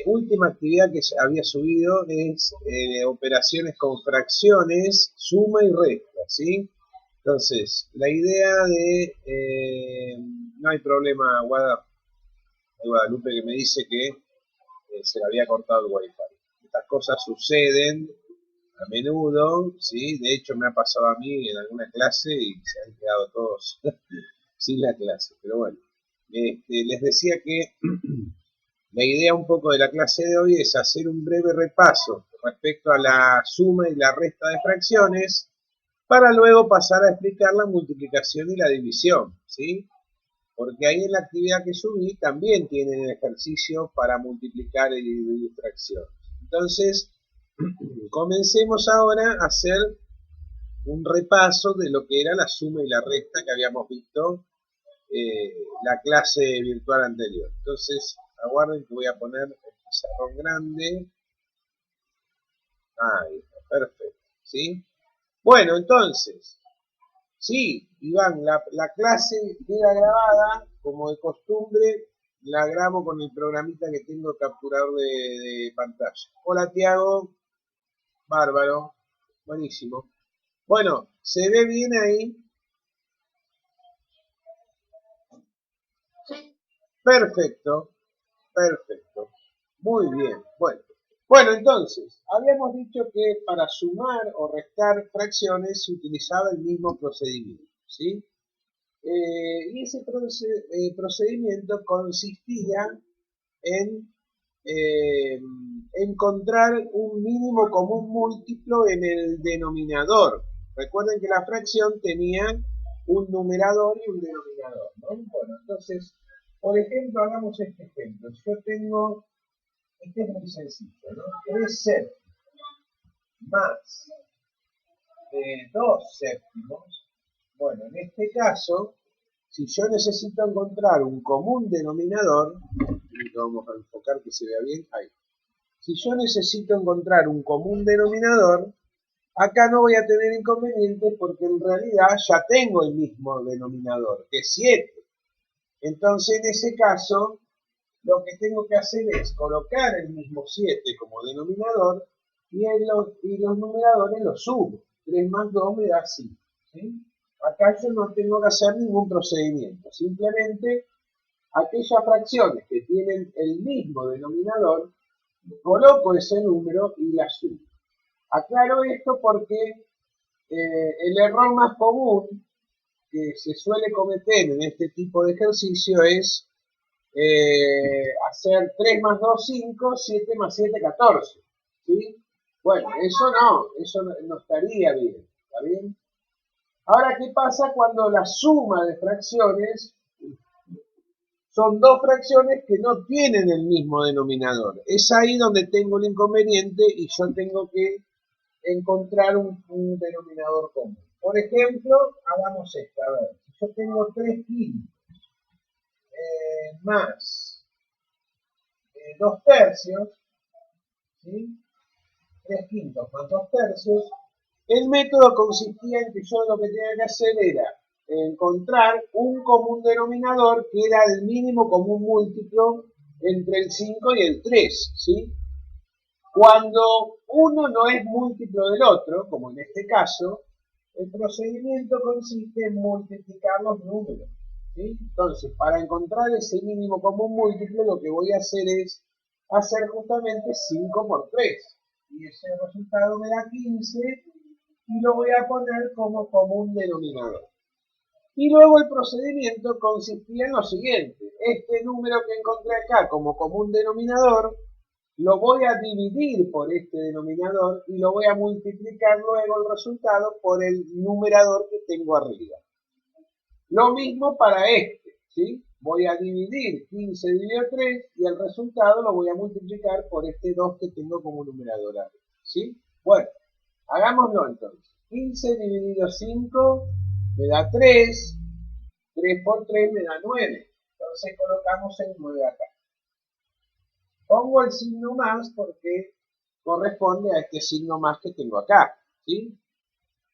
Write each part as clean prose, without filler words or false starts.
Última actividad que había subido es operaciones con fracciones, suma y resta, ¿sí? Entonces, la idea de... no hay problema, Guadalupe, que me dice que se le había cortado el wifi. Estas cosas suceden a menudo, ¿sí? De hecho, me ha pasado a mí en alguna clase y se han quedado todos sin la clase. Pero bueno, les decía que la idea un poco de la clase de hoy es hacer un breve repaso respecto a la suma y la resta de fracciones para luego pasar a explicar la multiplicación y la división, ¿sí? Porque ahí en la actividad que subí también tienen el ejercicio para multiplicar y dividir fracciones. Entonces, comencemos ahora a hacer un repaso de lo que era la suma y la resta que habíamos visto la clase virtual anterior. Entonces, aguarden que voy a poner el pizarrón grande. Ahí está, perfecto. ¿Sí? Bueno, entonces, sí, Iván, la clase queda grabada, como de costumbre, la grabo con el programita que tengo capturador de pantalla. Hola, Tiago. Bárbaro. Buenísimo. Bueno, ¿se ve bien ahí? Perfecto, perfecto. Muy bien. Bueno, entonces, habíamos dicho que para sumar o restar fracciones se utilizaba el mismo procedimiento, ¿sí? Y ese procedimiento consistía en encontrar un mínimo común múltiplo en el denominador. Recuerden que la fracción tenía un numerador y un denominador, ¿no? Bueno, entonces, por ejemplo, hagamos este ejemplo. Yo tengo, este es muy sencillo, ¿no? 3 séptimos más 2 séptimos. Bueno, en este caso, si yo necesito encontrar un común denominador, vamos a enfocar que se vea bien, ahí. Si yo necesito encontrar un común denominador, acá no voy a tener inconveniente porque en realidad ya tengo el mismo denominador, que es 7. Entonces, en ese caso, lo que tengo que hacer es colocar el mismo 7 como denominador y los numeradores los sumo. 3 más 2 me da 5. ¿Sí? Acá yo no tengo que hacer ningún procedimiento, simplemente aquellas fracciones que tienen el mismo denominador, coloco ese número y la sumo. Aclaro esto porque el error más común que se suele cometer en este tipo de ejercicio es hacer 3 más 2, 5, 7 más 7, 14. ¿Sí? Bueno, eso no estaría bien. ¿Está bien? Ahora, ¿qué pasa cuando la suma de fracciones son dos fracciones que no tienen el mismo denominador? Es ahí donde tengo el inconveniente y yo tengo que encontrar un denominador común. Por ejemplo, hagamos esta. A ver, si yo tengo 3 quintos más 2 tercios, ¿sí? 3 quintos más 2 tercios, el método consistía en que yo lo que tenía que hacer era encontrar un común denominador que era el mínimo común múltiplo entre el 5 y el 3, ¿sí? Cuando uno no es múltiplo del otro, como en este caso, el procedimiento consiste en multiplicar los números, ¿sí? Entonces, para encontrar ese mínimo común múltiplo, lo que voy a hacer es hacer justamente 5 por 3. Y ese resultado me da 15 y lo voy a poner como común denominador. Y luego el procedimiento consistía en lo siguiente. Este número que encontré acá como común denominador, lo voy a dividir por este denominador y lo voy a multiplicar luego el resultado por el numerador que tengo arriba. Lo mismo para este, ¿sí? Voy a dividir 15 dividido 3 y el resultado lo voy a multiplicar por este 2 que tengo como numerador arriba, ¿sí? Bueno, hagámoslo entonces. 15 dividido 5 me da 3, 3 por 3 me da 9. Entonces colocamos el 9 acá. Pongo el signo más porque corresponde a este signo más que tengo acá, ¿sí?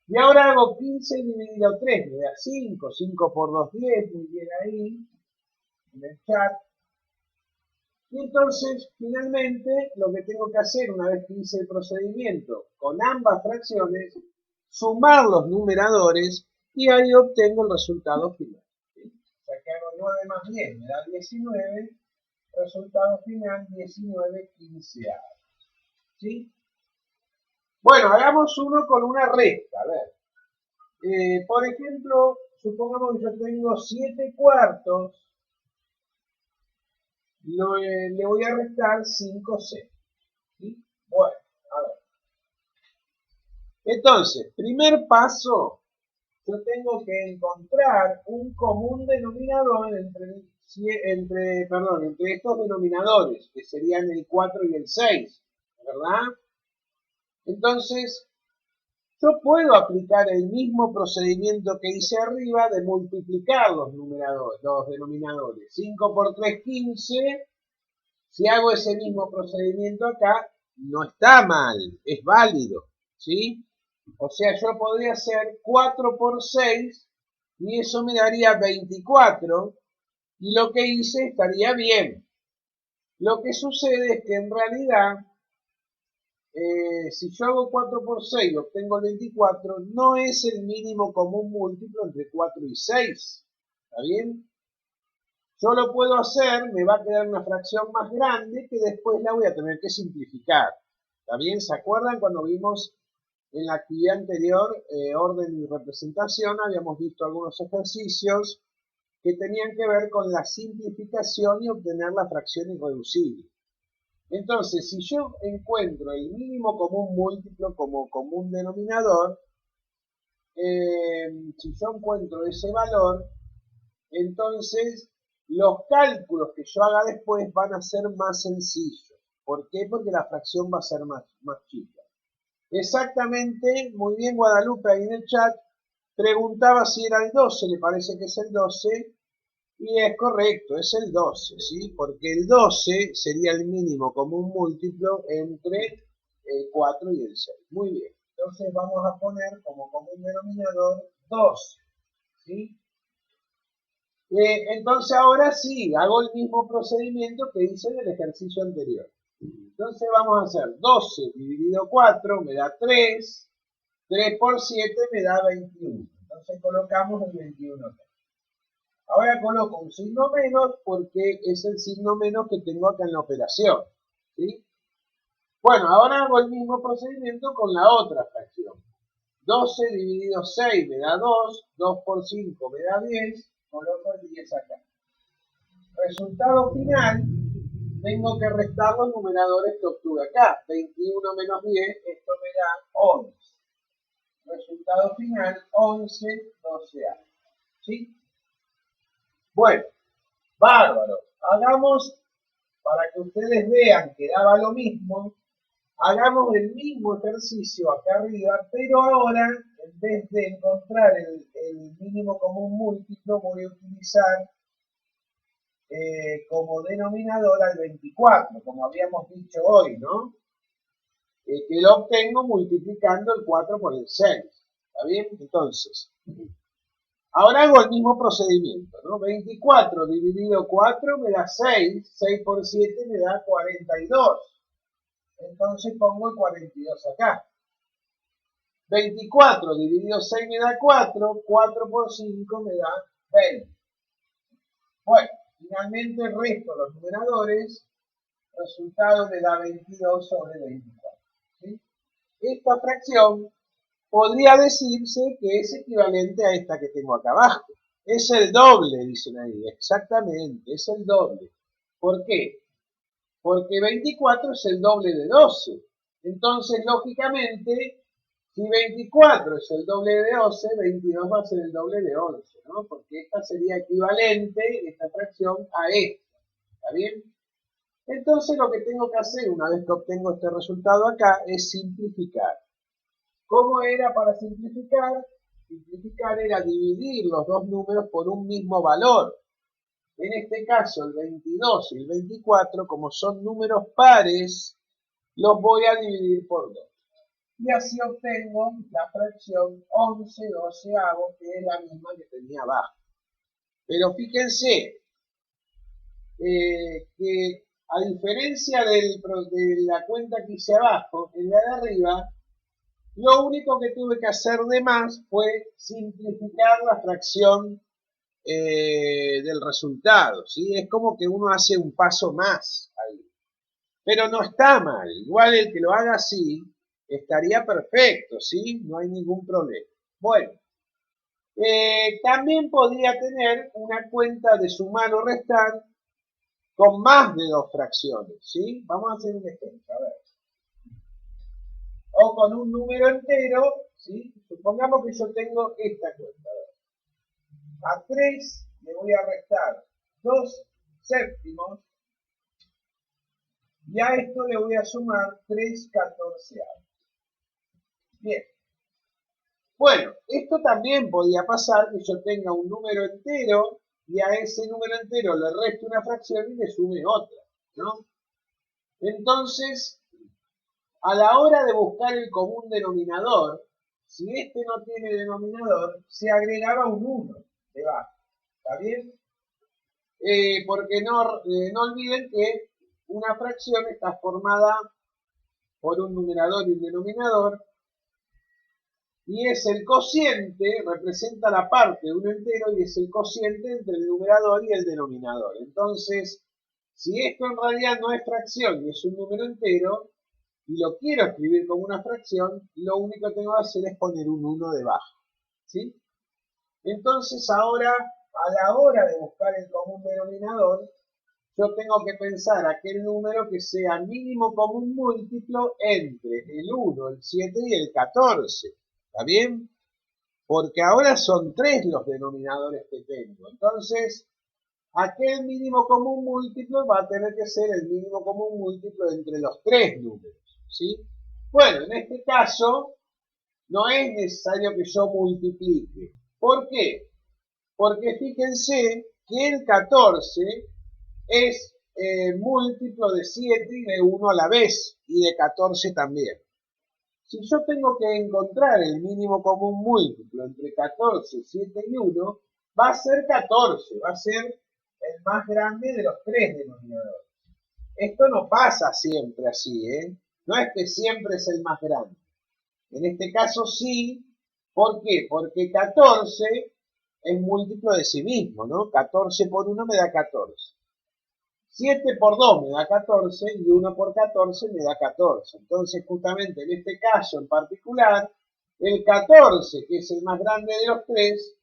Y ahora hago 15 dividido 3, me da 5, 5 por 2, 10, muy bien ahí, en el chat. Y entonces, finalmente, lo que tengo que hacer una vez que hice el procedimiento con ambas fracciones, sumar los numeradores y ahí obtengo el resultado final. ¿Sí? O sea que hago 9 más 10 me da 19, resultado final 19 quinceavos. ¿Sí? Bueno, hagamos uno con una recta. A ver, por ejemplo, supongamos que yo tengo 7 cuartos, le voy a restar 5C. ¿Sí? Bueno, a ver. Entonces, primer paso, yo tengo que encontrar un común denominador entre estos denominadores, que serían el 4 y el 6, ¿verdad? Entonces, yo puedo aplicar el mismo procedimiento que hice arriba de multiplicar los denominadores. 5 por 3, 15. Si hago ese mismo procedimiento acá, no está mal, es válido, ¿sí? O sea, yo podría hacer 4 por 6 y eso me daría 24 y lo que hice estaría bien. Lo que sucede es que en realidad, si yo hago 4 por 6 y obtengo el 24, no es el mínimo común múltiplo entre 4 y 6. ¿Está bien? Yo lo puedo hacer, me va a quedar una fracción más grande que después la voy a tener que simplificar. ¿Está bien? ¿Se acuerdan cuando vimos en la actividad anterior, orden y representación, habíamos visto algunos ejercicios que tenían que ver con la simplificación y obtener la fracción irreducible? Entonces, si yo encuentro el mínimo común múltiplo como común denominador, si yo encuentro ese valor, entonces los cálculos que yo haga después van a ser más sencillos. ¿Por qué? Porque la fracción va a ser más chica. Exactamente, muy bien Guadalupe ahí en el chat, preguntaba si era el 12, le parece que es el 12, y es correcto, es el 12, ¿sí? Porque el 12 sería el mínimo común múltiplo entre el 4 y el 6. Muy bien, entonces vamos a poner como común denominador 12, ¿sí? Entonces ahora sí, hago el mismo procedimiento que hice en el ejercicio anterior. Entonces vamos a hacer 12 dividido 4 me da 3, 3 por 7 me da 21. Entonces colocamos el 21 acá. Ahora coloco un signo menos porque es el signo menos que tengo acá en la operación. ¿Sí? Bueno, ahora hago el mismo procedimiento con la otra fracción. 12 dividido 6 me da 2, 2 por 5 me da 10, coloco el 10 acá. Resultado final, tengo que restar los numeradores que obtuve acá. 21 menos 10, esto me da 11. Resultado final, 11 12A. ¿Sí? Bueno, bárbaro. Hagamos, para que ustedes vean que daba lo mismo, hagamos el mismo ejercicio acá arriba, pero ahora, en vez de encontrar el mínimo común múltiplo, voy a utilizar como denominador al 24, como habíamos dicho hoy, ¿no? Que lo obtengo multiplicando el 4 por el 6. ¿Está bien? Entonces, ahora hago el mismo procedimiento, ¿no? 24 dividido 4 me da 6, 6 por 7 me da 42. Entonces pongo el 42 acá. 24 dividido 6 me da 4, 4 por 5 me da 20. Bueno, finalmente resto los numeradores, resultado me da 22 sobre 24. ¿Sí? Esta fracción podría decirse que es equivalente a esta que tengo acá abajo. Es el doble, dicen ahí, exactamente, es el doble. ¿Por qué? Porque 24 es el doble de 12. Entonces, lógicamente, si 24 es el doble de 12, 22 va a ser el doble de 11, ¿no? Porque esta sería equivalente, esta fracción, a esta. ¿Está bien? Entonces, lo que tengo que hacer una vez que obtengo este resultado acá es simplificar. ¿Cómo era para simplificar? Simplificar era dividir los dos números por un mismo valor. En este caso, el 22 y el 24, como son números pares, los voy a dividir por 2. Y así obtengo la fracción 11 doceavos, que es la misma que tenía abajo. Pero fíjense que a diferencia de la cuenta que hice abajo, en la de arriba, lo único que tuve que hacer de más fue simplificar la fracción del resultado, ¿sí? Es como que uno hace un paso más ahí. Pero no está mal, igual el que lo haga así estaría perfecto, ¿sí? No hay ningún problema. Bueno, también podría tener una cuenta de sumar o restar con más de dos fracciones, ¿sí? Vamos a hacer un ejemplo, a ver. O con un número entero, ¿sí? Supongamos que yo tengo esta cuenta. A 3 le voy a restar 2 séptimos y a esto le voy a sumar 3 catorceavos. Bien. Bueno, esto también podía pasar que yo tenga un número entero y a ese número entero le reste una fracción y le sume otra, ¿no? Entonces, a la hora de buscar el común denominador, si este no tiene denominador, se agregaba un 1 debajo. ¿Está bien? Porque no olviden que una fracción está formada por un numerador y un denominador, y es el cociente, representa la parte de un entero y es el cociente entre el numerador y el denominador. Entonces, si esto en realidad no es fracción y es un número entero, y lo quiero escribir como una fracción, lo único que tengo que hacer es poner un 1 debajo, ¿sí? Entonces ahora, a la hora de buscar el común denominador, yo tengo que pensar aquel número que sea mínimo común múltiplo entre el 1, el 7 y el 14. ¿Está bien? Porque ahora son 3 los denominadores que tengo. Entonces, aquel mínimo común múltiplo va a tener que ser el mínimo común múltiplo entre los 3 números, ¿sí? Bueno, en este caso no es necesario que yo multiplique. ¿Por qué? Porque fíjense que el 14 es múltiplo de 7 y de 1 a la vez, y de 14 también. Si yo tengo que encontrar el mínimo común múltiplo entre 14, 7 y 1, va a ser 14, va a ser el más grande de los 3 denominadores. Esto no pasa siempre así, ¿eh? No es que siempre es el más grande. En este caso sí. ¿Por qué? Porque 14 es múltiplo de sí mismo, ¿no? 14 por 1 me da 14. 7 por 2 me da 14 y 1 por 14 me da 14. Entonces, justamente en este caso en particular, el 14, que es el más grande de los 3,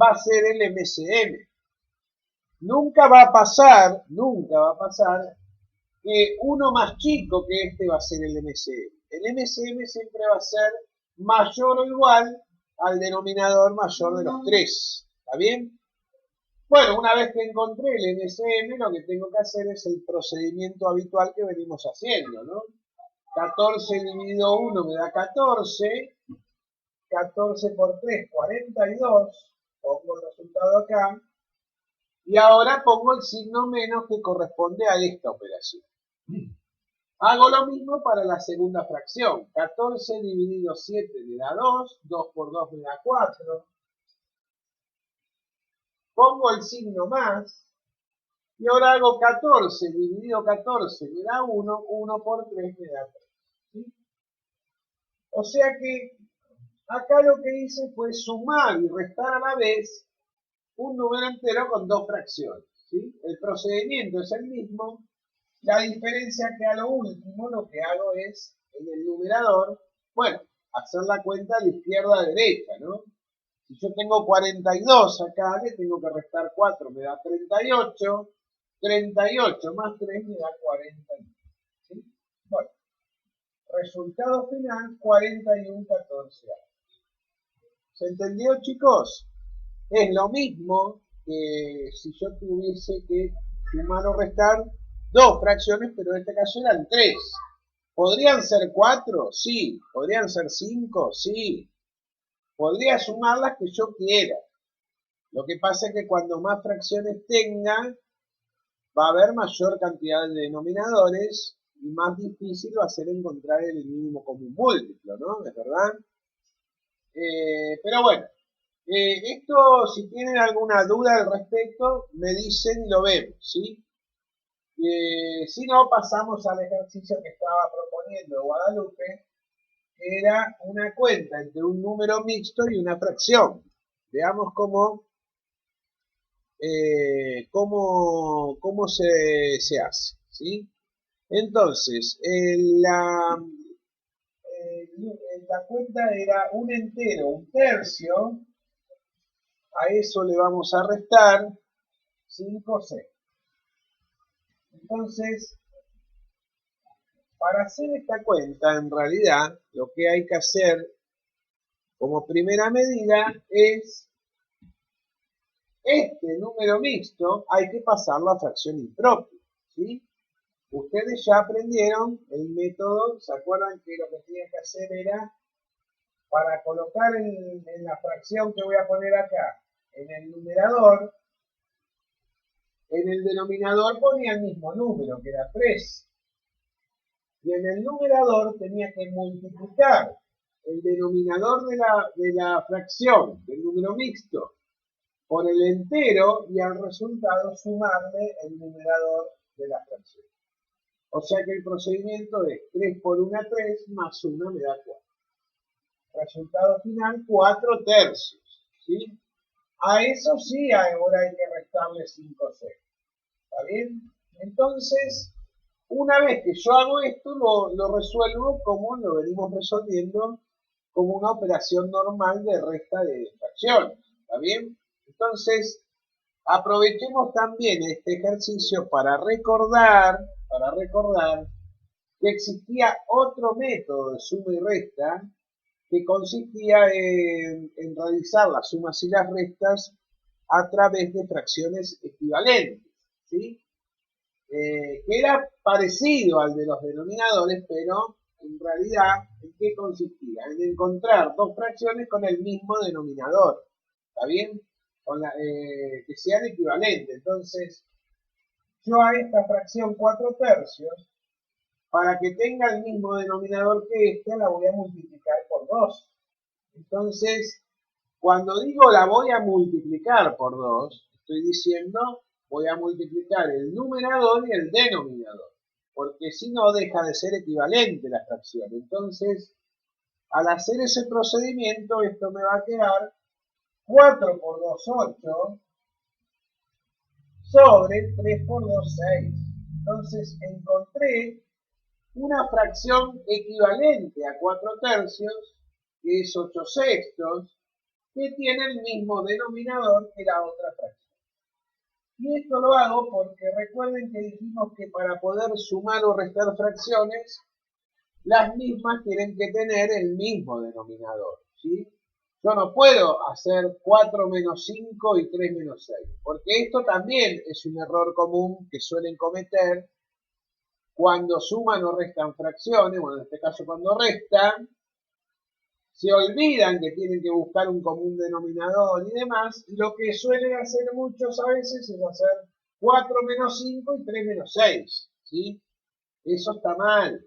va a ser el MCM. Nunca va a pasar que uno más chico que este va a ser el MCM. El MCM siempre va a ser mayor o igual al denominador mayor de los 3. ¿Está bien? Bueno, una vez que encontré el MCM, lo que tengo que hacer es el procedimiento habitual que venimos haciendo, ¿no? 14 dividido 1 me da 14, 14 por 3, 42, pongo el resultado acá, y ahora pongo el signo menos que corresponde a esta operación. Hago lo mismo para la segunda fracción, 14 dividido 7 me da 2, 2 por 2 me da 4, pongo el signo más, y ahora hago 14 dividido 14 me da 1, 1 por 3 me da 3. ¿Sí? O sea que acá lo que hice fue sumar y restar a la vez un número entero con dos fracciones. ¿Sí? El procedimiento es el mismo, la diferencia que a lo último lo que hago es, en el numerador, bueno, hacer la cuenta de izquierda a derecha, ¿no? Si yo tengo 42 acá, le tengo que restar 4, me da 38. 38 más 3 me da 41. ¿Sí? Bueno, resultado final, 41 14. ¿Se entendió, chicos? Es lo mismo que si yo tuviese que sumar o restar dos fracciones, pero en este caso eran 3. ¿Podrían ser 4? Sí. ¿Podrían ser 5? Sí. Podría sumar las que yo quiera. Lo que pasa es que cuando más fracciones tenga, va a haber mayor cantidad de denominadores y más difícil va a ser encontrar el mínimo común múltiplo, ¿no? ¿Es verdad? Pero bueno, esto si tienen alguna duda al respecto, me dicen y lo vemos, ¿sí? Si no, pasamos al ejercicio que estaba proponiendo Guadalupe, que era una cuenta entre un número mixto y una fracción. Veamos cómo se hace, ¿sí? Entonces, la cuenta era un entero, un tercio, a eso le vamos a restar 5C. Entonces, para hacer esta cuenta, en realidad, lo que hay que hacer como primera medida es este número mixto, hay que pasarlo a fracción impropia, ¿sí? Ustedes ya aprendieron el método, ¿se acuerdan que lo que tenían que hacer era, para colocar en la fracción que voy a poner acá, en el numerador, en el denominador ponía el mismo número, que era 3. Y en el numerador tenía que multiplicar el denominador de la fracción, del número mixto, por el entero y al resultado sumarle el numerador de la fracción. O sea que el procedimiento es 3 por 1, 3, más 1 me da 4. Resultado final, 4 tercios. ¿Sí? A eso sí ahora hay que restarle 5C. ¿Está bien? Entonces, una vez que yo hago esto, lo resuelvo como lo venimos resolviendo, como una operación normal de resta de fracciones. ¿Está bien? Entonces, aprovechemos también este ejercicio para recordar que existía otro método de suma y resta que consistía en realizar las sumas y las restas a través de fracciones equivalentes, ¿sí? Que era parecido al de los denominadores, pero en realidad, ¿en qué consistía? En encontrar dos fracciones con el mismo denominador, ¿está bien? Que sean equivalentes. Entonces, yo a esta fracción 4 tercios, para que tenga el mismo denominador que esta, la voy a multiplicar por 2. Entonces, cuando digo la voy a multiplicar por 2, estoy diciendo voy a multiplicar el numerador y el denominador, porque si no deja de ser equivalente la fracción. Entonces, al hacer ese procedimiento, esto me va a quedar 4 por 2, 8, sobre 3 por 2, 6. Entonces, encontré una fracción equivalente a 4 tercios, que es 8 sextos, que tiene el mismo denominador que la otra fracción. Y esto lo hago porque recuerden que dijimos que para poder sumar o restar fracciones, las mismas tienen que tener el mismo denominador, ¿sí? Yo no puedo hacer 4 menos 5 y 3 menos 6, porque esto también es un error común que suelen cometer cuando suman o restan fracciones, bueno, en este caso cuando restan, se olvidan que tienen que buscar un común denominador y demás, y lo que suelen hacer muchos a veces es hacer 4 menos 5 y 3 menos 6, ¿sí? Eso está mal.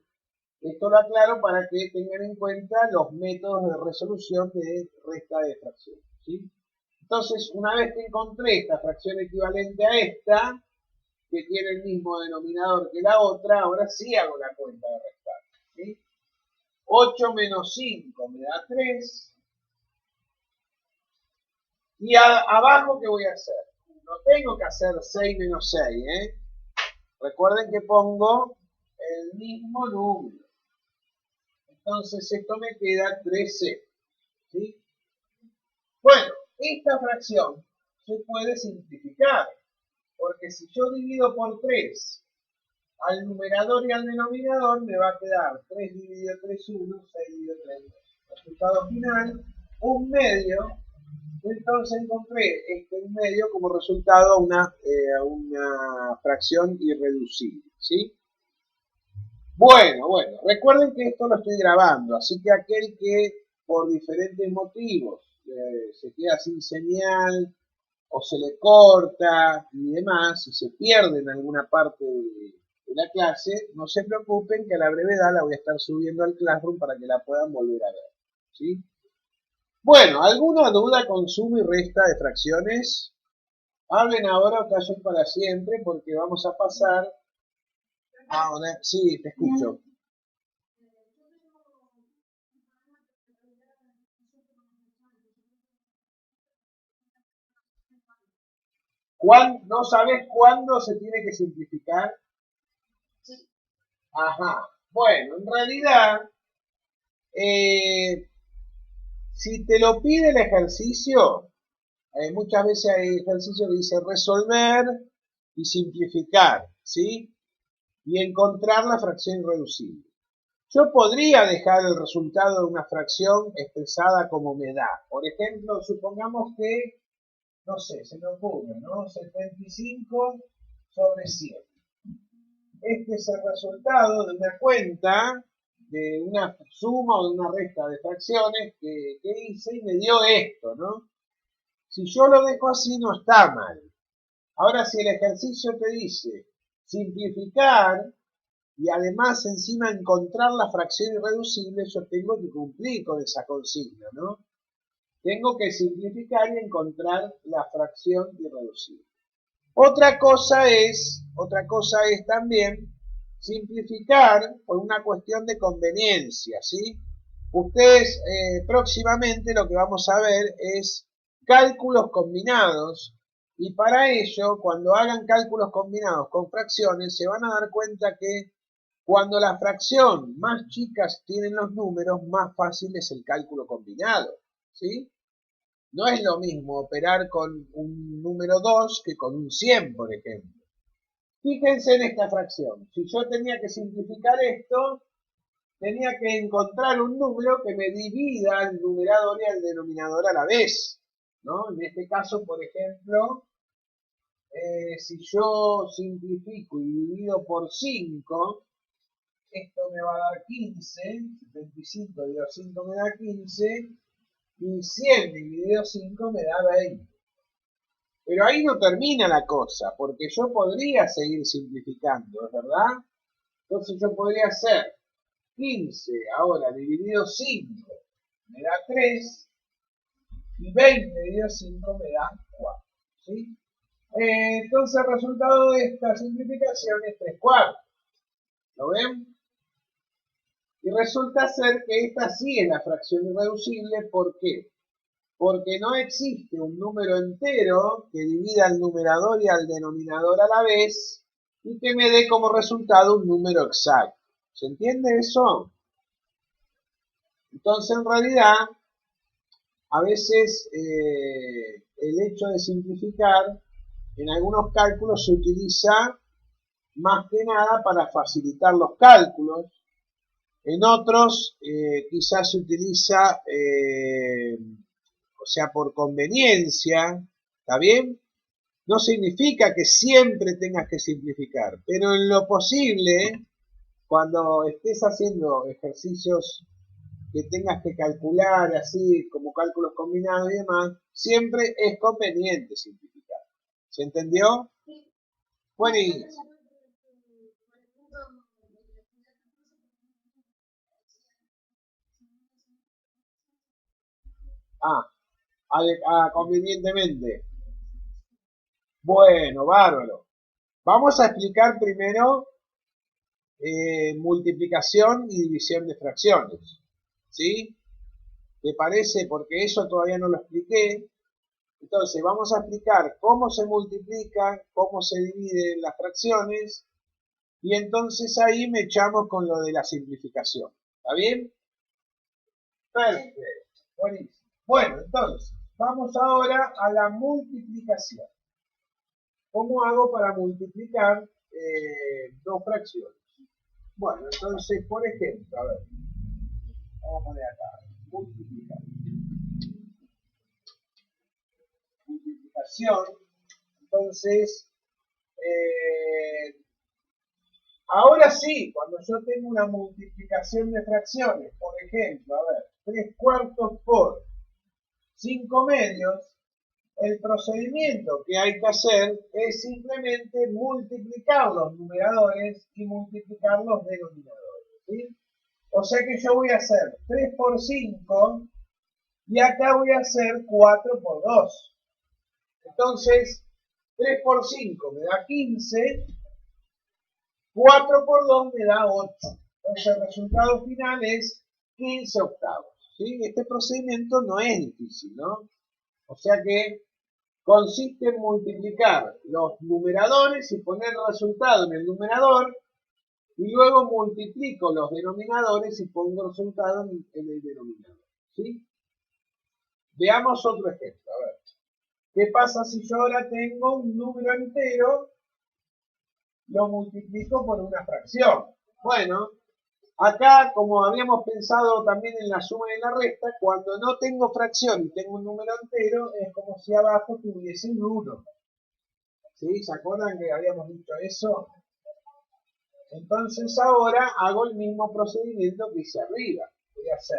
Esto lo aclaro para que tengan en cuenta los métodos de resolución de resta de fracciones, ¿sí? Entonces, una vez que encontré esta fracción equivalente a esta, que tiene el mismo denominador que la otra, ahora sí hago la cuenta de restar, ¿sí? 8 menos 5 me da 3. Y abajo, ¿qué voy a hacer? No tengo que hacer 6 menos 6, ¿eh? Recuerden que pongo el mismo número. Entonces esto me queda 13, ¿sí? Bueno, esta fracción se puede simplificar, porque si yo divido por 3 al numerador y al denominador, me va a quedar 3 dividido 3, 1, 6 dividido 3, 2. Resultado final, un medio. Entonces encontré este medio como resultado a una fracción irreducible, ¿sí? Bueno, recuerden que esto lo estoy grabando, así que aquel que por diferentes motivos se queda sin señal o se le corta y demás, y se pierde en alguna parte de la clase, no se preocupen que a la brevedad la voy a estar subiendo al Classroom para que la puedan volver a ver, ¿sí? Bueno, ¿alguna duda con suma y resta de fracciones? Hablen ahora o callen para siempre porque vamos a pasar Sí, te escucho. ¿No sabes cuándo se tiene que simplificar? Ajá. Bueno, en realidad, eh, si te lo pide el ejercicio, muchas veces hay ejercicio que dice resolver y simplificar, ¿sí? Y encontrar la fracción irreducible. Yo podría dejar el resultado de una fracción expresada como me da. Por ejemplo, supongamos que, no sé, se me ocurre, ¿no? 75 sobre 100. Este es el resultado de una cuenta, de una suma o de una resta de fracciones que hice y me dio esto, ¿no? Si yo lo dejo así no está mal. Ahora, si el ejercicio te dice simplificar y además encima encontrar la fracción irreducible, yo tengo que cumplir con esa consigna, ¿no? Tengo que simplificar y encontrar la fracción irreducible. Otra cosa es también simplificar por una cuestión de conveniencia, ¿sí? Ustedes próximamente lo que vamos a ver es cálculos combinados y para ello, cuando hagan cálculos combinados con fracciones, se van a dar cuenta que cuando la fracción más chicas tienen los números, más fácil es el cálculo combinado, ¿sí? No es lo mismo operar con un número 2 que con un 100, por ejemplo. Fíjense en esta fracción. Si yo tenía que simplificar esto, tenía que encontrar un número que me divida el numerador y el denominador a la vez, ¿no? En este caso, por ejemplo, si yo simplifico y divido por 5, esto me va a dar 15, 75 dividido 5 me da 15, y 100 dividido 5 me da 20. Pero ahí no termina la cosa, porque yo podría seguir simplificando, ¿es verdad? Entonces yo podría hacer 15 ahora dividido 5 me da 3 y 20 dividido 5 me da 4. ¿Sí? Entonces el resultado de esta simplificación es 3 cuartos. ¿Lo ven? Y resulta ser que esta sí es la fracción irreducible. ¿Por qué? Porque no existe un número entero que divida al numerador y al denominador a la vez y que me dé como resultado un número exacto. ¿Se entiende eso? Entonces, en realidad, a veces el hecho de simplificar en algunos cálculos se utiliza más que nada para facilitar los cálculos. En otros quizás se utiliza, o sea, por conveniencia, ¿está bien? No significa que siempre tengas que simplificar, pero en lo posible, cuando estés haciendo ejercicios que tengas que calcular así como cálculos combinados y demás, siempre es conveniente simplificar. ¿Se entendió? Buenísimo. Convenientemente. Bueno, bárbaro. Vamos a explicar primero multiplicación y división de fracciones. ¿Sí? ¿Te parece? Porque eso todavía no lo expliqué. Entonces, vamos a explicar cómo se multiplican, cómo se dividen las fracciones, y entonces ahí me echamos con lo de la simplificación. ¿Está bien? Perfecto. Buenísimo. Bueno, entonces, vamos ahora a la multiplicación. ¿Cómo hago para multiplicar dos fracciones? Bueno, entonces, por ejemplo, a ver, vamos a poner acá, multiplicar. Multiplicación. Entonces, ahora sí, cuando yo tengo una multiplicación de fracciones, por ejemplo, a ver, 3 cuartos por 5 medios, el procedimiento que hay que hacer es simplemente multiplicar los numeradores y multiplicar los denominadores. ¿Sí? O sea que yo voy a hacer 3 por 5 y acá voy a hacer 4 por 2. Entonces, 3 por 5 me da 15 4 por 2 me da 8. Entonces el resultado final es 15 octavos. ¿Sí? Este procedimiento no es difícil, ¿no? O sea que consiste en multiplicar los numeradores y poner el resultado en el numerador, y luego multiplico los denominadores y pongo el resultado en el denominador. ¿Sí? Veamos otro ejemplo. A ver, ¿qué pasa si yo ahora tengo un número entero, lo multiplico por una fracción? Bueno, acá, como habíamos pensado también en la suma y la resta, cuando no tengo fracción y tengo un número entero, es como si abajo tuviese un 1. ¿Sí? ¿Se acuerdan que habíamos dicho eso? Entonces ahora hago el mismo procedimiento que hice arriba. Voy a hacer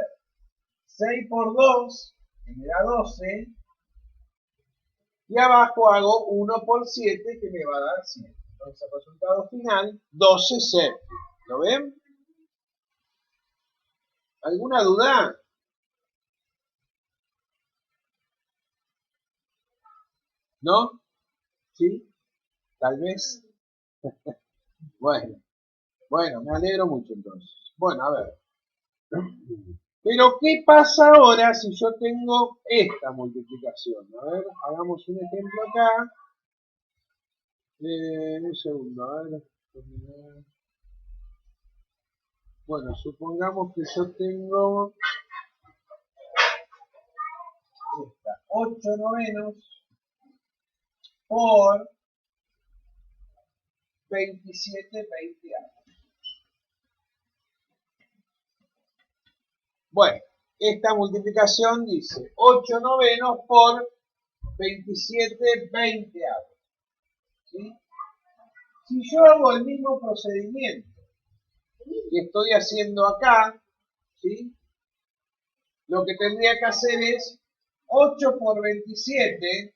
6 por 2, que me da 12, y abajo hago 1 por 7, que me va a dar 7. Entonces el resultado final, 12 séptimos. ¿Lo ven? ¿Alguna duda? ¿No? ¿Sí? Tal vez. Bueno, me alegro mucho entonces. Bueno, a ver. Pero, ¿qué pasa ahora si yo tengo esta multiplicación? A ver, hagamos un ejemplo acá. Un segundo, a ver. Bueno, supongamos que yo tengo esta, 8 novenos por 27 veinteavos. Bueno, esta multiplicación dice 8 novenos por 27 veinteavos. ¿Sí? Si yo hago el mismo procedimiento que estoy haciendo acá, ¿sí? Lo que tendría que hacer es 8 por 27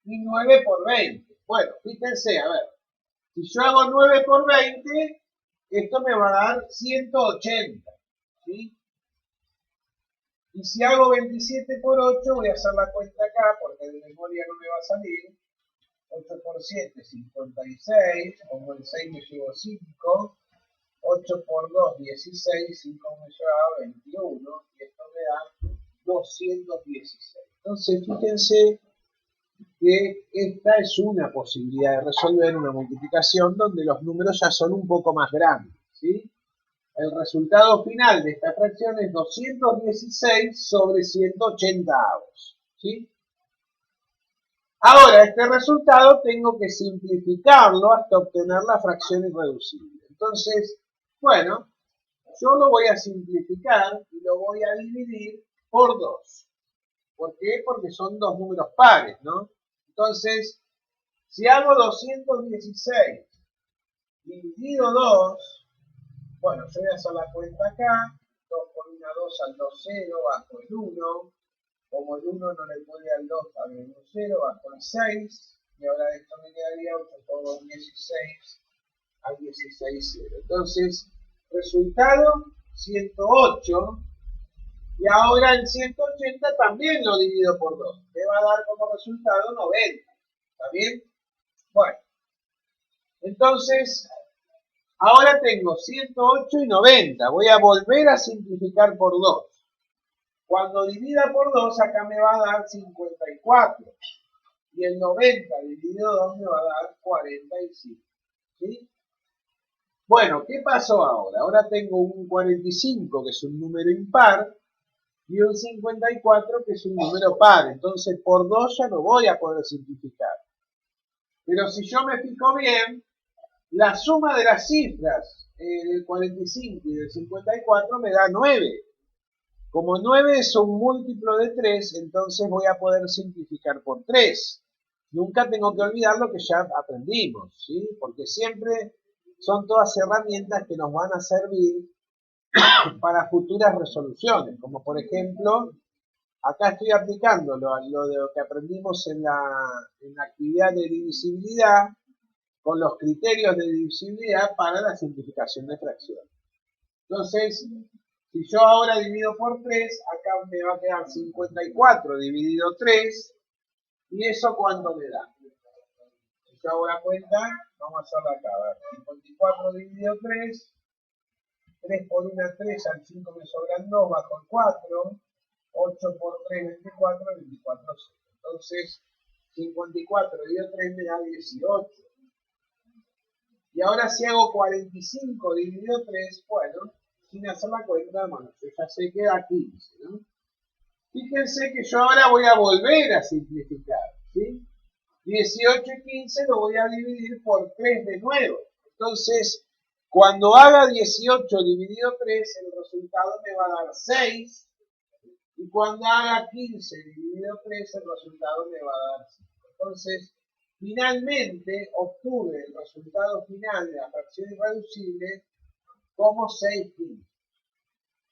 y 9 por 20. Bueno, fíjense, a ver, si yo hago 9 por 20, esto me va a dar 180, ¿sí? Y si hago 27 por 8, voy a hacer la cuenta acá, porque de memoria no me va a salir. 8 por 7, 56, como el 6 me llevo 5, 8 por 2, 16, 5 me lleva 21, y esto me da 216. Entonces, fíjense que esta es una posibilidad de resolver una multiplicación donde los números ya son un poco más grandes, ¿sí? El resultado final de esta fracción es 216 sobre 180 avos, ¿sí? Ahora, este resultado tengo que simplificarlo hasta obtener la fracción irreducible. Entonces, bueno, yo lo voy a simplificar y lo voy a dividir por 2. ¿Por qué? Porque son dos números pares, ¿no? Entonces, si hago 216 dividido 2, bueno, yo voy a hacer la cuenta acá, 2 por 1, 2 al 2, 0, bajo el 1, como el 1 no le puede al 2, agrego un 0, bajo el 6, y ahora esto me quedaría 8 por 2, 16, al 16, 0. Entonces, resultado 108, y ahora el 180 también lo divido por 2, me va a dar como resultado 90, ¿está bien? Bueno, entonces, ahora tengo 108 y 90, voy a volver a simplificar por 2. Cuando divida por 2, acá me va a dar 54. Y el 90 dividido 2 me va a dar 45. ¿Sí? Bueno, ¿qué pasó ahora? Ahora tengo un 45, que es un número impar, y un 54, que es un número par. Entonces, por 2 ya no voy a poder simplificar. Pero si yo me fijo bien, la suma de las cifras del 45 y del 54 me da 9. Como 9 es un múltiplo de 3, entonces voy a poder simplificar por 3. Nunca tengo que olvidar lo que ya aprendimos, ¿sí? Porque siempre son todas herramientas que nos van a servir para futuras resoluciones. Como por ejemplo, acá estoy aplicando lo de lo que aprendimos en la actividad de divisibilidad, con los criterios de divisibilidad para la simplificación de fracciones. Entonces, si yo ahora divido por 3, acá me va a quedar 54 dividido 3, ¿y eso cuánto me da? Si yo hago la cuenta, Vamos a hacerla acá, a ver. 54 dividido 3. 3 por 1, 3, al 5 me sobran 2, bajo el 4. 8 por 3, 24, 24, 0. Entonces, 54 dividido 3 me da 18. Y ahora si hago 45 dividido 3, bueno, sin hacer la cuenta, bueno, yo ya sé que da 15, ¿no? Fíjense que yo ahora voy a volver a simplificar, ¿sí? 18 y 15 lo voy a dividir por 3 de nuevo. Entonces, cuando haga 18 dividido 3, el resultado me va a dar 6. Y cuando haga 15 dividido 3, el resultado me va a dar 5. Entonces, finalmente obtuve el resultado final de la fracción irreducible como 6/15.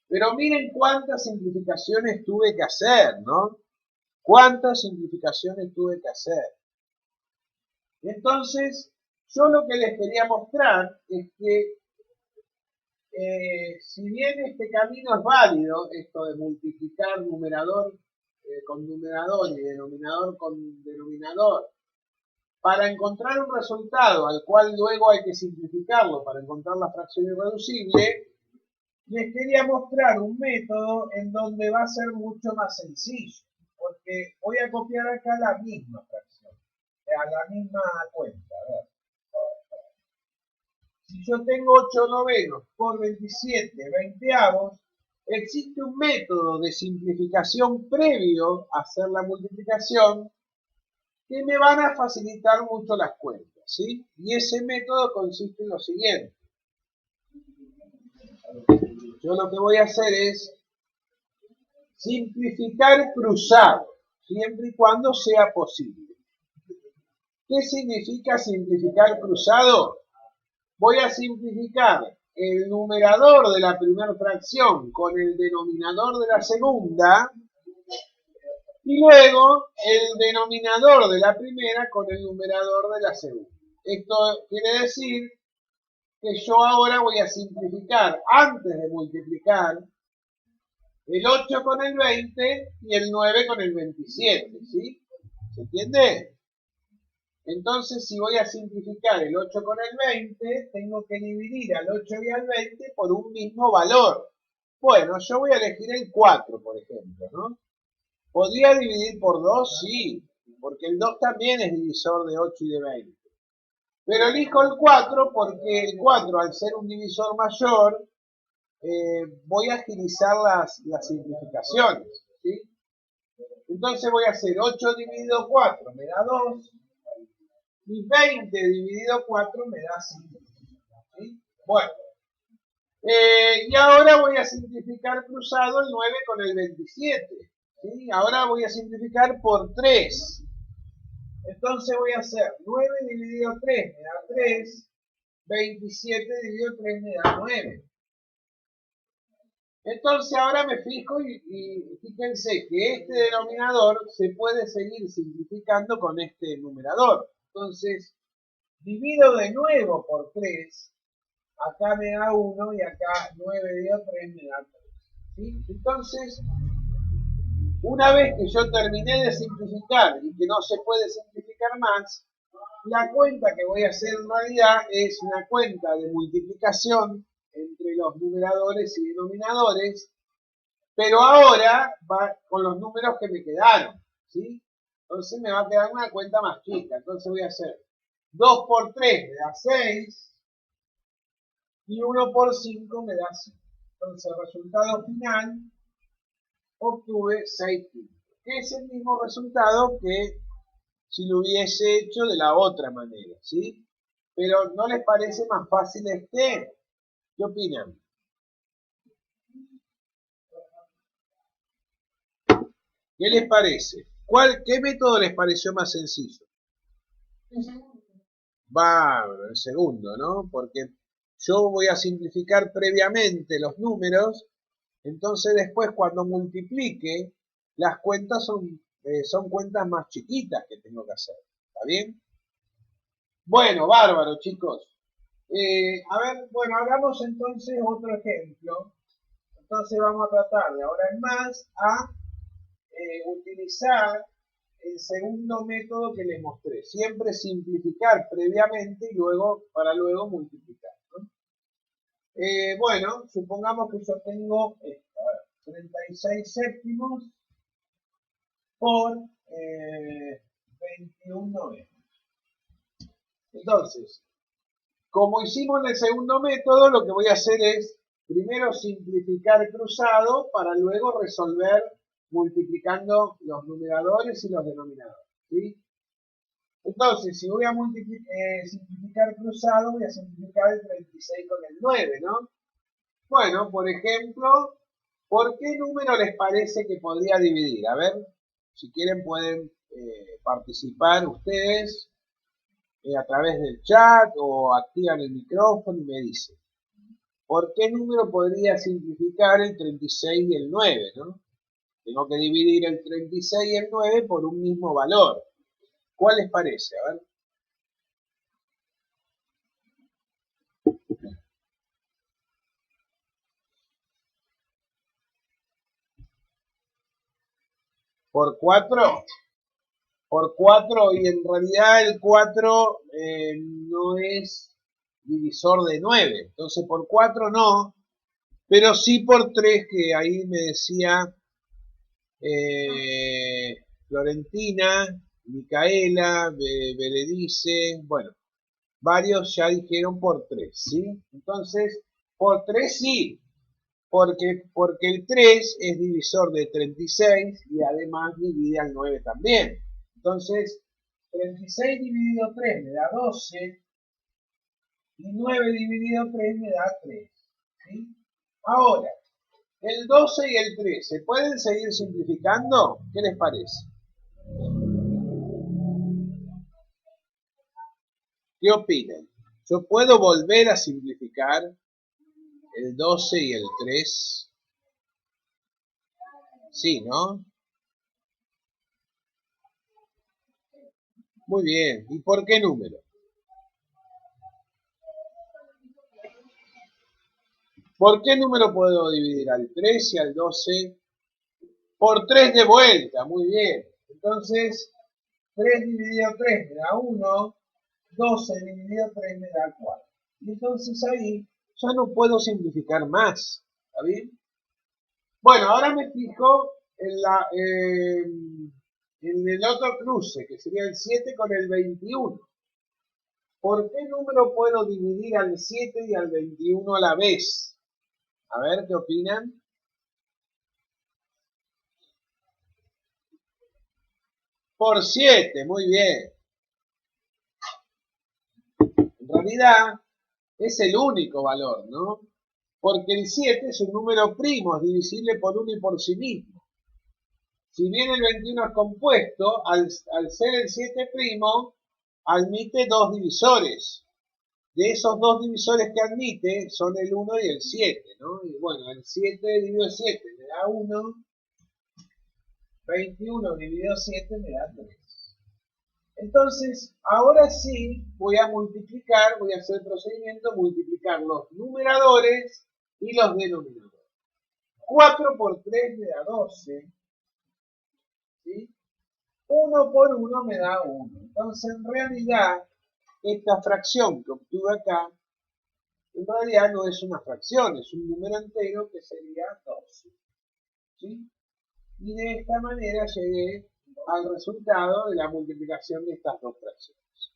Pero miren cuántas simplificaciones tuve que hacer, ¿no? Cuántas simplificaciones tuve que hacer. Entonces, yo lo que les quería mostrar es que si bien este camino es válido, esto de multiplicar numerador con numerador y denominador con denominador, para encontrar un resultado al cual luego hay que simplificarlo para encontrar la fracción irreducible, les quería mostrar un método en donde va a ser mucho más sencillo, porque voy a copiar acá la misma fracción, a la misma cuenta. A ver. Si yo tengo 8 novenos por 27 veinteavos, existe un método de simplificación previo a hacer la multiplicación que me van a facilitar mucho las cuentas, ¿sí? Y ese método consiste en lo siguiente. Yo lo que voy a hacer es simplificar cruzado, siempre y cuando sea posible. ¿Qué significa simplificar cruzado? Voy a simplificar el numerador de la primera fracción con el denominador de la segunda y luego el denominador de la primera con el numerador de la segunda. Esto quiere decir que yo ahora voy a simplificar antes de multiplicar el 8 con el 20 y el 9 con el 27, ¿sí? ¿Se entiende? Entonces, si voy a simplificar el 8 con el 20, tengo que dividir al 8 y al 20 por un mismo valor. Bueno, yo voy a elegir el 4, por ejemplo, ¿no? ¿Podría dividir por 2? Sí, porque el 2 también es divisor de 8 y de 20. Pero elijo el 4 porque el 4, al ser un divisor mayor, voy a agilizar las simplificaciones, ¿sí? Entonces voy a hacer 8 dividido 4 me da 2. Y 20 dividido 4 me da 5. ¿Sí? Bueno, y ahora voy a simplificar cruzado el 9 con el 27. ¿Sí? Ahora voy a simplificar por 3. Entonces voy a hacer 9 dividido 3 me da 3. 27 dividido 3 me da 9. Entonces ahora me fijo y fíjense que este denominador se puede seguir simplificando con este numerador. Entonces, divido de nuevo por 3, acá me da 1 y acá 9 dividido 3 me da 3. ¿Sí? Entonces, una vez que yo terminé de simplificar y que no se puede simplificar más, la cuenta que voy a hacer en realidad es una cuenta de multiplicación entre los numeradores y denominadores, pero ahora va con los números que me quedaron, ¿sí? Entonces me va a quedar una cuenta más chica. Entonces voy a hacer 2 por 3 me da 6 y 1 por 5 me da 5. Entonces el resultado final obtuve 6 puntos, que es el mismo resultado que si lo hubiese hecho de la otra manera, ¿sí? Pero ¿no les parece más fácil este? ¿Qué opinan? ¿Qué les parece? ¿Qué método les pareció más sencillo? Bárbaro, el segundo, ¿no? Porque yo voy a simplificar previamente los números, entonces después cuando multiplique, las cuentas son cuentas más chiquitas que tengo que hacer. ¿Está bien? Bueno, bárbaro, chicos. A ver, bueno, hagamos entonces otro ejemplo. Entonces vamos a tratar de ahora en más a utilizar el segundo método que les mostré. Siempre simplificar previamente y luego para luego multiplicar, ¿no? Bueno, supongamos que yo tengo esto, a ver, 36 séptimos por 21 novenos. Entonces, como hicimos en el segundo método, lo que voy a hacer es primero simplificar cruzado para luego resolver multiplicando los numeradores y los denominadores, ¿sí? Entonces, si voy a simplificar cruzado, voy a simplificar el 36 con el 9, ¿no? Bueno, por ejemplo, ¿por qué número les parece que podría dividir? A ver, si quieren pueden participar ustedes a través del chat o activan el micrófono y me dicen. ¿Por qué número podría simplificar el 36 y el 9, ¿no? Tengo que dividir el 36 y el 9 por un mismo valor. ¿Cuál les parece? A ver. ¿Por 4? Por 4 y en realidad el 4 no es divisor de 9. Entonces por 4 no, pero sí por 3 que ahí me decía Florentina, Micaela, Berenice, bueno, varios ya dijeron por 3, ¿sí? Entonces, por 3 sí, porque el 3 es divisor de 36 y además divide al 9 también. Entonces, 36 dividido 3 me da 12 y 9 dividido 3 me da 3, ¿sí? Ahora, el 12 y el 3, ¿se pueden seguir simplificando? ¿Qué les parece? ¿Qué opinan? ¿Yo puedo volver a simplificar el 12 y el 3? Sí, ¿no? Muy bien. ¿Y por qué número? ¿Por qué número puedo dividir al 3 y al 12? Por 3 de vuelta. Muy bien. Entonces, 3 dividido 3 me da 1. 12 dividido 3 me da 4. Y entonces ahí ya no puedo simplificar más. ¿Está bien? Bueno, ahora me fijo en el otro cruce, que sería el 7 con el 21. ¿Por qué número puedo dividir al 7 y al 21 a la vez? A ver, ¿qué opinan? Por 7, muy bien. En realidad es el único valor, ¿no? Porque el 7 es un número primo, es divisible por 1 y por sí mismo. Si bien el 21 es compuesto, al ser el 7 primo, admite dos divisores. De esos dos divisores que admite son el 1 y el 7, ¿no? Y bueno, el 7 dividido 7 me da 1, 21 dividido 7 me da 3. Entonces, ahora sí voy a multiplicar, voy a hacer el procedimiento, multiplicar los numeradores y los denominadores. 4 por 3 me da 12, ¿sí? 1 por 1 me da 1. Entonces, en realidad, esta fracción que obtuve acá, en realidad no es una fracción, es un número entero que sería 12. ¿Sí? Y de esta manera llegué al resultado de la multiplicación de estas dos fracciones.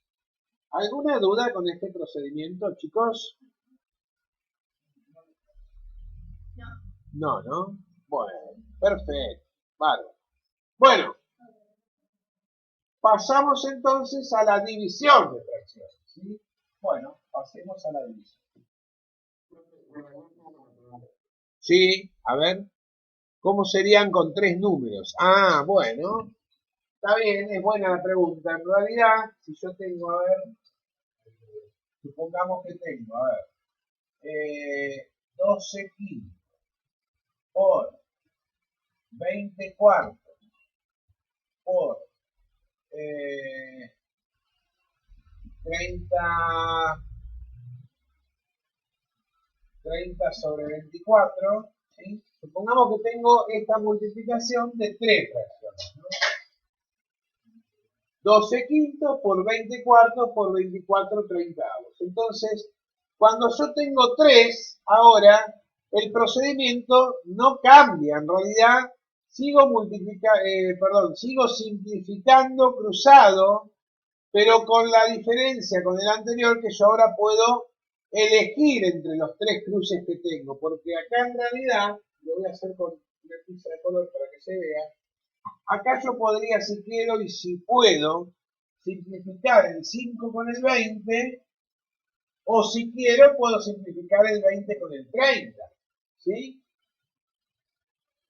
¿Alguna duda con este procedimiento, chicos? No, ¿no? Bueno, perfecto. Vale. Bueno, pasamos entonces a la división de fracciones. ¿Sí? Bueno, pasemos a la división. Sí, a ver, ¿cómo serían con tres números? Ah, bueno, está bien, es buena la pregunta. En realidad, si yo tengo, a ver, supongamos que tengo, a ver, 12 quintos por 20 cuartos por 30 sobre 24, ¿sí? Supongamos que tengo esta multiplicación de tres fracciones, ¿no? 12 quintos por 20 cuartos por 24 treintavos. Entonces, cuando yo tengo 3, ahora el procedimiento no cambia. En realidad, sigo simplificando cruzado, pero con la diferencia con el anterior que yo ahora puedo elegir entre los 3 cruces que tengo, porque acá en realidad, lo voy a hacer con una pizza de color para que se vea, acá yo podría, si quiero y si puedo, simplificar el 5 con el 20, o si quiero, puedo simplificar el 20 con el 30, ¿sí?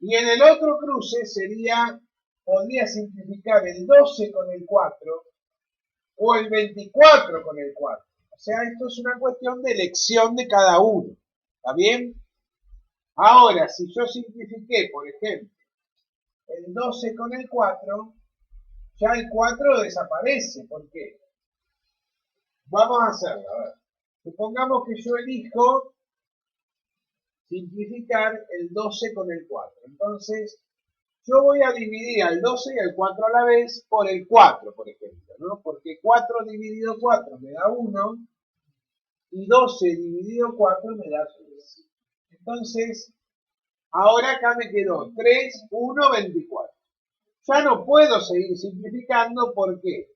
Y en el otro cruce podría simplificar el 12 con el 4, o el 24 con el 4. O sea, esto es una cuestión de elección de cada uno, ¿está bien? Ahora, si yo simplifiqué, por ejemplo, el 12 con el 4, ya el 4 desaparece. ¿Por qué? Vamos a hacerlo. A ver. Supongamos que yo elijo simplificar el 12 con el 4. Entonces, yo voy a dividir al 12 y al 4 a la vez por el 4, por ejemplo, ¿no? Porque 4 dividido 4 me da 1 y 12 dividido 4 me da 3. Entonces, ahora acá me quedó 3, 1, 24. Ya no puedo seguir simplificando, ¿por qué?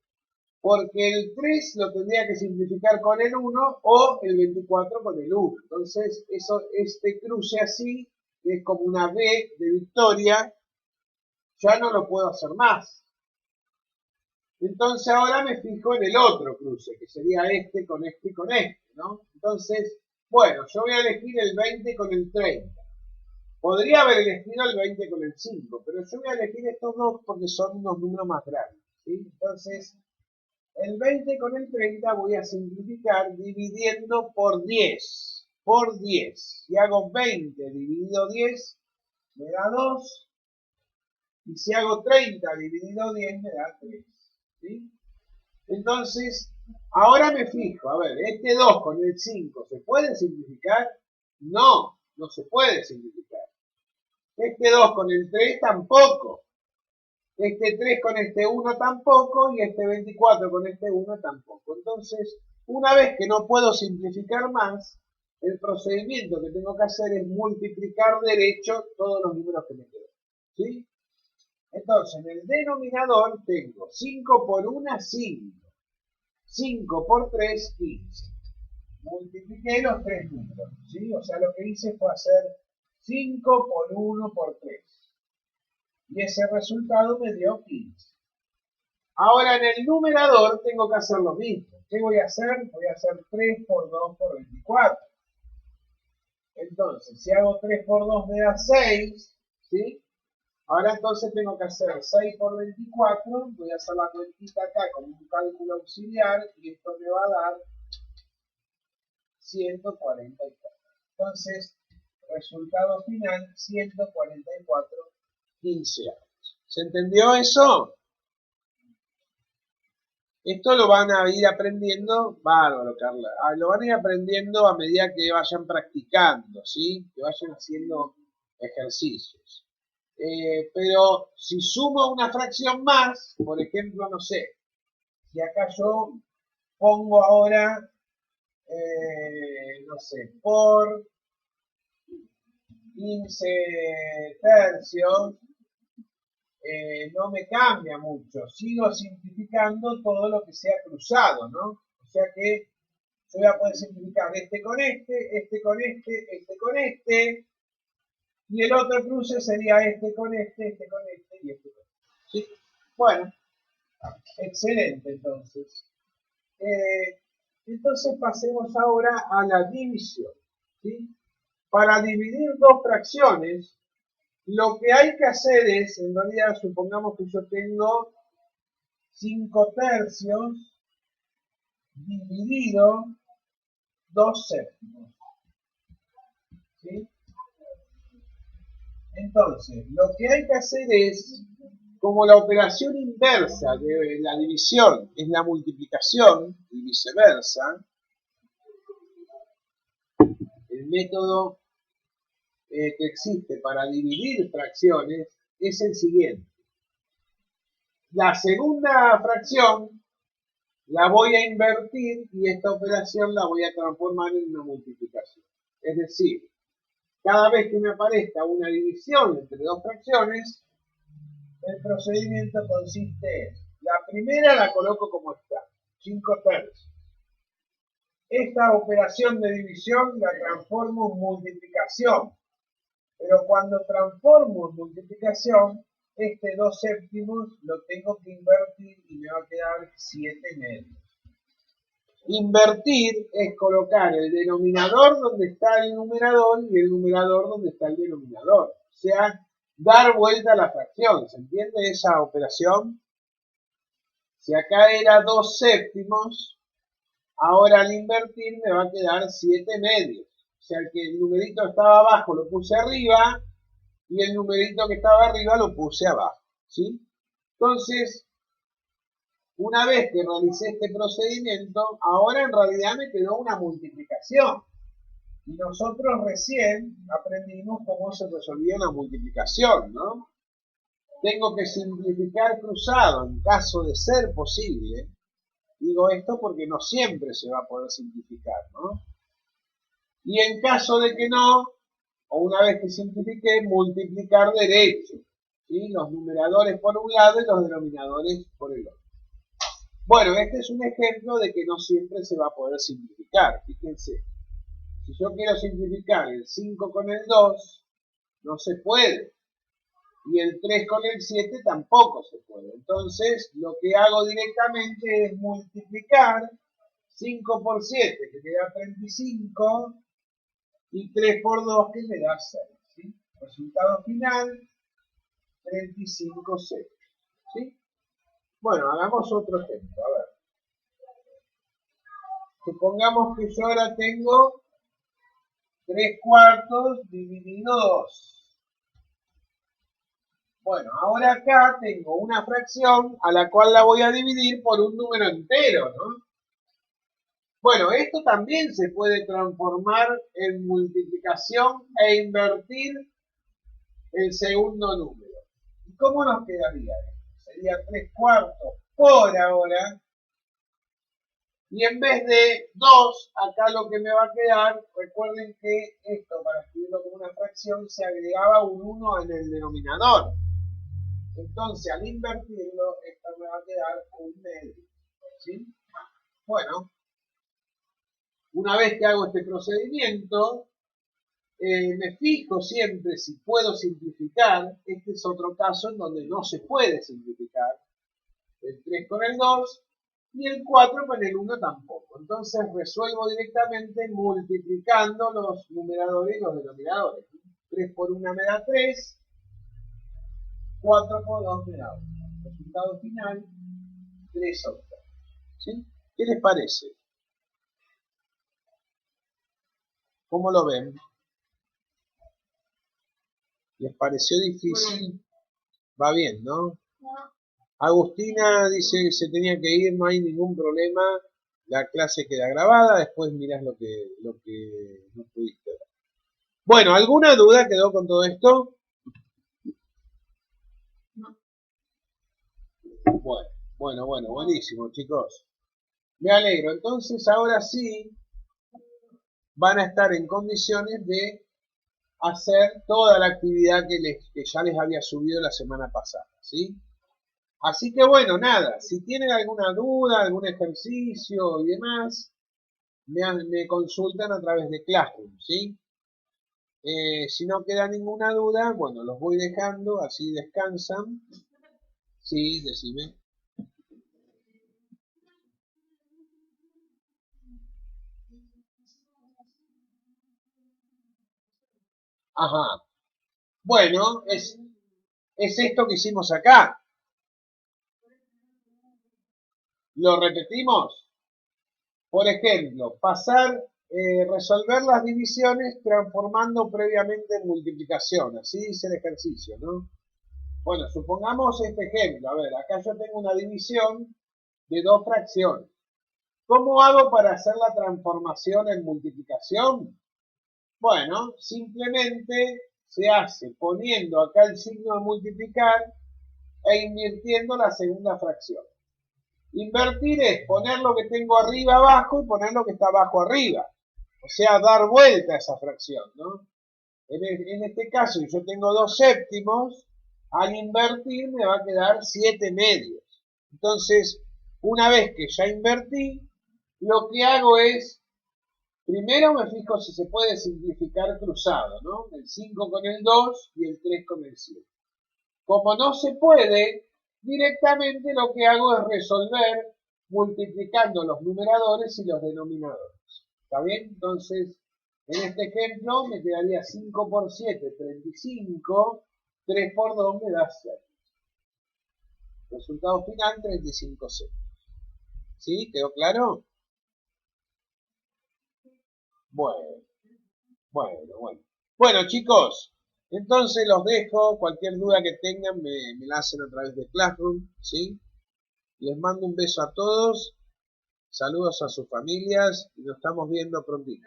Porque el 3 lo tendría que simplificar con el 1 o el 24 con el 1. Entonces, este cruce así, que es como una B de victoria, ya no lo puedo hacer más. Entonces ahora me fijo en el otro cruce, que sería este con este y con este, ¿no? Entonces, bueno, yo voy a elegir el 20 con el 30. Podría haber elegido el 20 con el 5, pero yo voy a elegir estos dos porque son unos números más grandes, ¿sí? Entonces, el 20 con el 30 voy a simplificar dividiendo por 10. Por 10. Si hago 20 dividido 10, me da 2. Y si hago 30 dividido 10, me da 3. ¿Sí? Entonces, ahora me fijo, a ver, este 2 con el 5, ¿se puede simplificar? No, no se puede simplificar. Este 2 con el 3 tampoco. Este 3 con este 1 tampoco y este 24 con este 1 tampoco. Entonces, una vez que no puedo simplificar más, el procedimiento que tengo que hacer es multiplicar derecho todos los números que me quedan. ¿Sí? Entonces, en el denominador tengo 5 por 1, 5. 5 por 3, 15. Multipliqué los 3 números. ¿Sí? O sea, lo que hice fue hacer 5 por 1 por 3. Y ese resultado me dio 15. Ahora en el numerador tengo que hacer lo mismo. ¿Qué voy a hacer? Voy a hacer 3 por 2 por 24. Entonces, si hago 3 por 2 me da 6, ¿sí? Ahora entonces tengo que hacer 6 por 24, voy a hacer la cuentita acá con un cálculo auxiliar y esto me va a dar 144. Entonces, resultado final, 144, 15 años. ¿Se entendió eso? Esto lo van a ir aprendiendo, bárbaro, Carla, lo van a ir aprendiendo a medida que vayan practicando, ¿sí? Que vayan haciendo ejercicios. Pero si sumo una fracción más, por ejemplo, no sé, si acá yo pongo ahora, no sé, por 15 tercios, no me cambia mucho, sigo simplificando todo lo que sea cruzado, ¿no? O sea que yo voy a poder simplificar este con este con este con este, y el otro cruce sería este con este con este y este con este. ¿Sí? Bueno, excelente entonces. Entonces pasemos ahora a la división. ¿Sí? Para dividir dos fracciones, lo que hay que hacer es, en realidad, supongamos que yo tengo 5 tercios dividido 2 séptimos. ¿Sí? Entonces, lo que hay que hacer es, como la operación inversa de la división es la multiplicación y viceversa, el método que existe para dividir fracciones es el siguiente. La segunda fracción la voy a invertir y esta operación la voy a transformar en una multiplicación. Es decir, cada vez que me aparezca una división entre dos fracciones, el procedimiento consiste en, la primera la coloco como está, 5 tercios. Esta operación de división la transformo en multiplicación, pero cuando transformo en multiplicación, este 2 séptimos lo tengo que invertir y me va a quedar 7 medios. Invertir es colocar el denominador donde está el numerador y el numerador donde está el denominador. O sea, dar vuelta a la fracción. ¿Se entiende esa operación? Si acá era 2 séptimos, ahora al invertir me va a quedar 7 medios. O sea, que el numerito estaba abajo lo puse arriba y el numerito que estaba arriba lo puse abajo. ¿Sí? Entonces, una vez que realicé este procedimiento, ahora en realidad me quedó una multiplicación. Y nosotros recién aprendimos cómo se resolvía una multiplicación, ¿no? Tengo que simplificar cruzado en caso de ser posible. Digo esto porque no siempre se va a poder simplificar, ¿no? Y en caso de que no, o una vez que simplifique, multiplicar derecho. ¿Sí? Los numeradores por un lado y los denominadores por el otro. Bueno, este es un ejemplo de que no siempre se va a poder simplificar. Fíjense, si yo quiero simplificar el 5 con el 2, no se puede. Y el 3 con el 7 tampoco se puede. Entonces, lo que hago directamente es multiplicar 5 por 7, que me da 35, y 3 por 2, que me da 6. ¿Sí? Resultado final, 35, 6. ¿Sí? Bueno, hagamos otro ejemplo. A ver. Supongamos que yo ahora tengo 3 cuartos dividido 2. Bueno, ahora acá tengo una fracción a la cual la voy a dividir por un número entero, ¿no? Bueno, esto también se puede transformar en multiplicación e invertir el segundo número. ¿Y cómo nos quedaría? Sería 3 cuartos por ahora. Y en vez de 2, acá lo que me va a quedar, recuerden que esto para escribirlo como una fracción se agregaba un 1 en el denominador. Entonces al invertirlo, esto me va a quedar un medio. ¿Sí? Bueno, una vez que hago este procedimiento, me fijo siempre si puedo simplificar. Este es otro caso en donde no se puede simplificar. El 3 con el 2 y el 4 con el 1 tampoco. Entonces resuelvo directamente multiplicando los numeradores y los denominadores. 3 por 1 me da 3, 4 por 2 me da 1. Resultado final, 3 octavos. ¿Sí? ¿Qué les parece? ¿Cómo lo ven? ¿Les pareció difícil? Va bien, ¿no? Agustina dice que se tenía que ir, no hay ningún problema. La clase queda grabada, después mirás lo que no pudiste ver. Bueno, ¿alguna duda quedó con todo esto? Bueno, buenísimo, chicos. Me alegro. Entonces, ahora sí van a estar en condiciones de hacer toda la actividad que ya les había subido la semana pasada, ¿sí? Así que bueno, nada, si tienen alguna duda, algún ejercicio y demás, me consultan a través de Classroom, ¿sí? Si no queda ninguna duda, bueno, los voy dejando, así descansan. Sí, decime. Ajá. Bueno, es esto que hicimos acá. ¿Lo repetimos? Por ejemplo, resolver las divisiones transformando previamente en multiplicación. Así dice el ejercicio, ¿no? Bueno, supongamos este ejemplo. A ver, acá yo tengo una división de dos fracciones. ¿Cómo hago para hacer la transformación en multiplicación? Bueno, simplemente se hace poniendo acá el signo de multiplicar e invirtiendo la segunda fracción. Invertir es poner lo que tengo arriba abajo y poner lo que está abajo arriba. O sea, dar vuelta a esa fracción, ¿no? En este caso, si yo tengo 2 séptimos, al invertir me va a quedar 7 medios. Entonces, una vez que ya invertí, lo que hago es, primero me fijo si se puede simplificar cruzado, ¿no? El 5 con el 2 y el 3 con el 7. Como no se puede, directamente lo que hago es resolver multiplicando los numeradores y los denominadores. ¿Está bien? Entonces, en este ejemplo me quedaría 5 por 7, 35, 3 por 2 me da 6. Resultado final, 35 céntimos. ¿Sí? ¿Quedó claro? Bueno, bueno. Bueno, chicos, entonces los dejo. Cualquier duda que tengan me la hacen a través de Classroom, ¿sí? Les mando un beso a todos, saludos a sus familias y nos estamos viendo prontito.